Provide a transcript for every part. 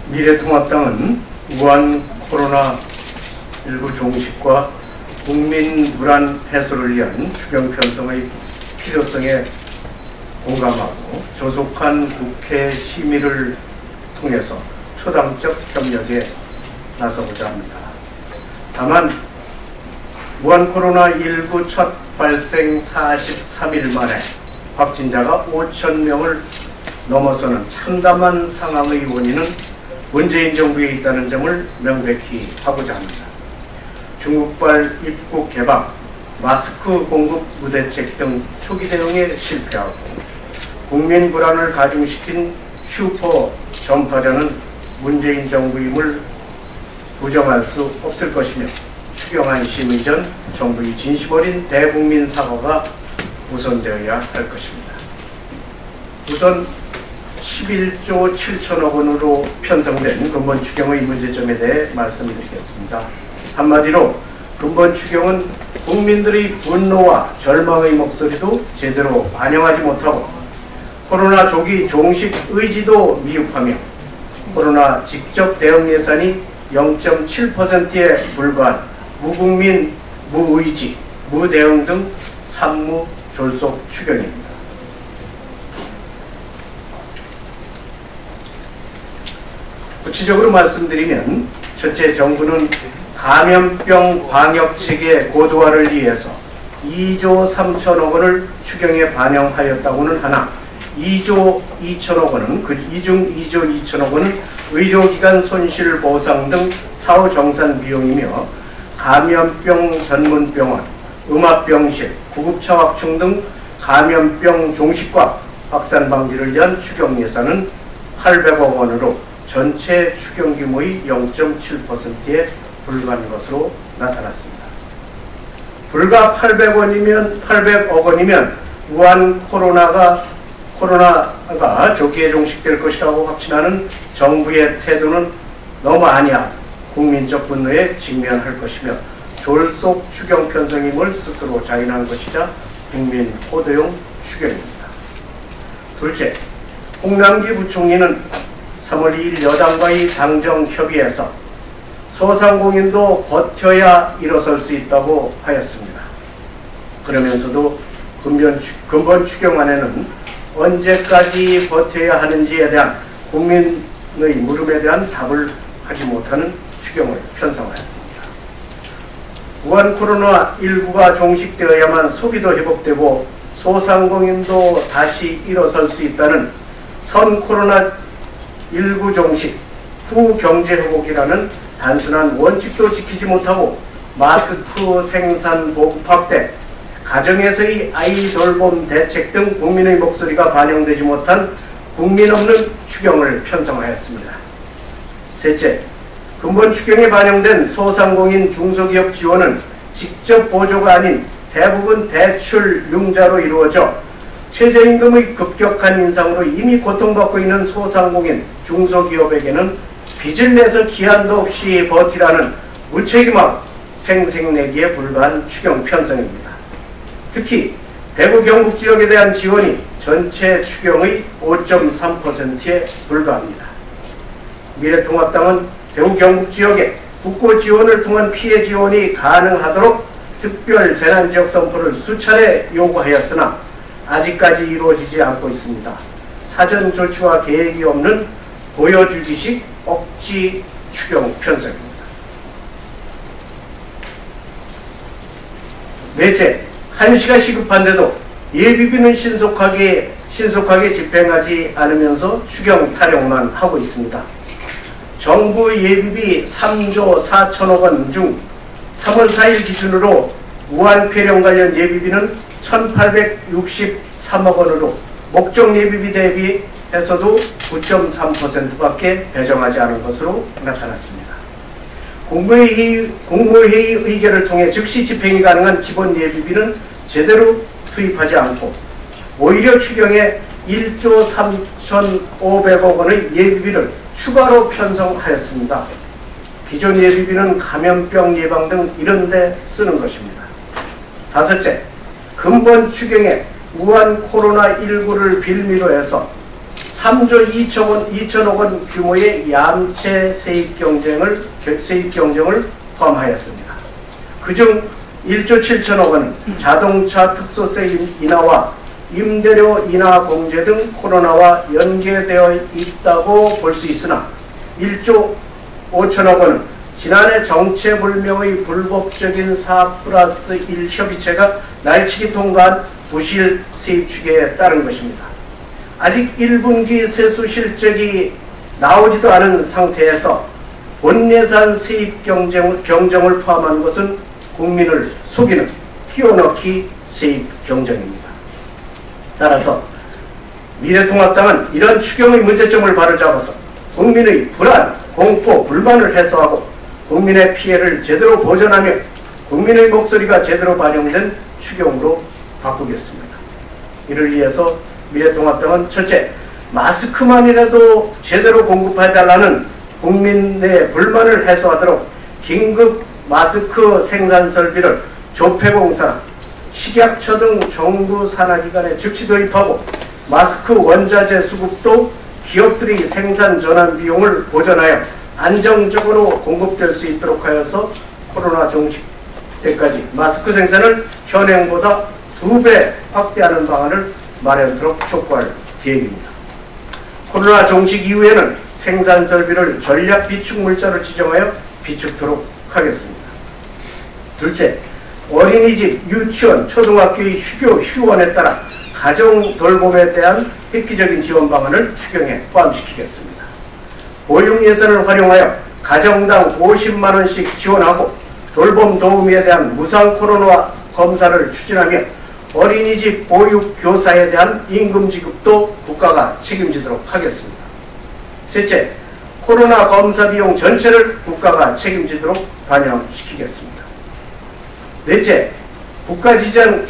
미래통합당은 우한 코로나19 종식과 국민 불안 해소를 위한 추경 편성의 필요성에 공감하고 조속한 국회 심의를 통해서 초당적 협력에 나서고자 합니다. 다만 우한 코로나19 첫 발생 43일 만에 확진자가 5,000명을 넘어서는 참담한 상황의 원인은 문재인 정부에 있다는 점을 명백히 하고자 합니다. 중국발 입국 개방, 마스크 공급 무대책 등 초기 대응에 실패하고 국민 불안을 가중시킨 슈퍼 전파자는 문재인 정부임을 부정할 수 없을 것이며 추경안 심의 전 정부의 진심 어린 대국민 사과가 우선되어야 할 것입니다. 우선 11조 7천억 원으로 편성된 근본 추경의 문제점에 대해 말씀드리겠습니다. 한마디로 근본 추경은 국민들의 분노와 절망의 목소리도 제대로 반영하지 못하고 코로나 조기 종식 의지도 미흡하며 코로나 직접 대응 예산이 0.7%에 불과한 무국민, 무의지, 무대응 등 산무졸속 추경입니다. 구체적으로 말씀드리면 첫째, 정부는 감염병 방역체계 고도화를 위해서 2조 3천억 원을 추경에 반영하였다고는 하나 2조 2천억 원은 이중 2조 2천억 원은 의료기관 손실 보상 등 사후 정산 비용이며 감염병 전문병원, 음압병실, 구급차 확충 등 감염병 종식과 확산 방지를 위한 추경 예산은 800억 원으로 전체 추경 규모의 0.7%에 불과한 것으로 나타났습니다. 불과 800억 원이면 우한 코로나가 조기에 종식될 것이라고 확신하는 정부의 태도는 너무 아니야 국민적 분노에 직면할 것이며 졸속 추경 편성임을 스스로 자인한 것이자 국민 호도용 추경입니다. 둘째, 홍남기 부총리는 3월 2일 여당과의 당정 협의에서 소상공인도 버텨야 일어설 수 있다고 하였습니다. 그러면서도 근본 추경안에는 언제까지 버텨야 하는지에 대한 국민의 물음에 대한 답을 하지 못하는 추경을 편성하였습니다. 우한 코로나19가 종식되어야만 소비도 회복되고 소상공인도 다시 일어설 수 있다는 선 코로나19 종식 후 경제 회복이라는 단순한 원칙도 지키지 못하고 마스크 생산 보급 확대, 가정에서의 아이 돌봄 대책 등 국민의 목소리가 반영되지 못한 국민 없는 추경을 편성하였습니다. 셋째, 근본 추경에 반영된 소상공인 중소기업 지원은 직접 보조가 아닌 대부분 대출 융자로 이루어져 최저임금의 급격한 인상으로 이미 고통받고 있는 소상공인 중소기업에게는 빚을 내서 기한도 없이 버티라는 무책임하고 생색내기에 불과한 추경 편성입니다. 특히 대구 경북 지역에 대한 지원이 전체 추경의 5.3%에 불과합니다. 미래통합당은 대구 경북 지역에 국고 지원을 통한 피해 지원이 가능하도록 특별 재난지역 선포를 수차례 요구하였으나 아직까지 이루어지지 않고 있습니다. 사전 조치와 계획이 없는 보여주기식 억지 추경 편성입니다. 넷째, 한시가 시급한데도 예비비는 신속하게 집행하지 않으면서 추경 타령만 하고 있습니다. 정부 예비비 3조 4천억 원 중 3월 4일 기준으로 우한 폐렴 관련 예비비는 1,863억 원으로 목적 예비비 대비해서도 9.3%밖에 배정하지 않은 것으로 나타났습니다. 국무회의 의결을 통해 즉시 집행이 가능한 기본 예비비는 제대로 투입하지 않고 오히려 추경에 1조 3,500억 원의 예비비를 추가로 편성하였습니다. 기존 예비비는 감염병 예방 등 이런 데 쓰는 것입니다. 다섯째, 근본 추경에 우한 코로나19를 빌미로 해서 3조 2천억 원 규모의 얌체 세입 경쟁을 포함하였습니다. 그중 1조 7천억 원은 자동차 특소세 인하와 임대료 인하 공제 등 코로나와 연계되어 있다고 볼 수 있으나 1조 5천억 원은 지난해 정체불명의 불법적인 4+1 협의체가 날치기 통과한 부실 세입 추계에 따른 것입니다. 아직 1분기 세수 실적이 나오지도 않은 상태에서 본예산 세입 경정을 포함한 것은 국민을 속이는 끼워넣기 세입 경정입니다. 따라서 미래통합당은 이런 추경의 문제점을 바로잡아서 국민의 불안, 공포, 불만을 해소하고 국민의 피해를 제대로 보전하며 국민의 목소리가 제대로 반영된 추경으로 바꾸겠습니다. 이를 위해서 미래통합당은 첫째, 마스크만이라도 제대로 공급해달라는 국민의 불만을 해소하도록 긴급 마스크 생산 설비를 조폐공사나 식약처 등 정부 산하기관에 즉시 도입하고 마스크 원자재 수급도 기업들이 생산 전환 비용을 보전하여 안정적으로 공급될 수 있도록 하여서 코로나 종식 때까지 마스크 생산을 현행보다 2배 확대하는 방안을 마련토록 촉구할 계획입니다. 코로나 종식 이후에는 생산 설비를 전략 비축 물자로 지정하여 비축토록 하겠습니다. 둘째, 어린이집, 유치원, 초등학교의 휴교, 휴원에 따라 가정 돌봄에 대한 획기적인 지원 방안을 추경에 포함시키겠습니다. 보육 예산을 활용하여 가정당 50만 원씩 지원하고 돌봄 도우미에 대한 무상 코로나 검사를 추진하며 어린이집 보육 교사에 대한 임금 지급도 국가가 책임지도록 하겠습니다. 셋째, 코로나 검사 비용 전체를 국가가 책임지도록 반영시키겠습니다. 넷째, 국가지정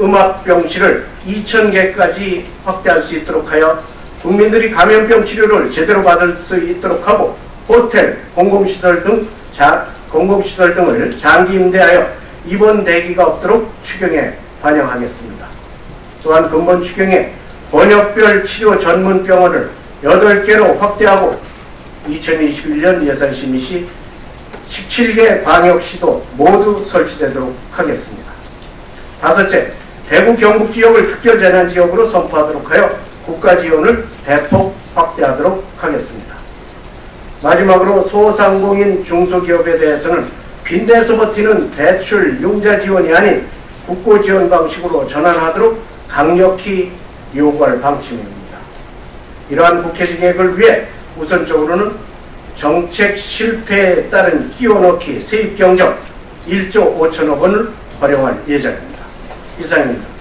음압병실을 2,000개까지 확대할 수 있도록 하여 국민들이 감염병 치료를 제대로 받을 수 있도록 하고 호텔, 공공시설 등을 장기 임대하여 입원 대기가 없도록 추경에 반영하겠습니다. 또한 근본 추경에 번역별 치료 전문 병원을 8개로 확대하고 2021년 예산 심의 시 17개 광역시도 모두 설치되도록 하겠습니다. 다섯째, 대구 경북 지역을 특별재난지역으로 선포하도록 하여 국가 지원을 대폭 확대하도록 하겠습니다. 마지막으로 소상공인 중소기업에 대해서는 빈대서 버티는 대출 융자 지원이 아닌 국고 지원 방식으로 전환하도록 강력히 요구할 방침입니다. 이러한 국회 진행을 위해 우선적으로는 정책 실패에 따른 끼워넣기 세입 경정 1조 5천억 원을 활용할 예정입니다. 이상입니다.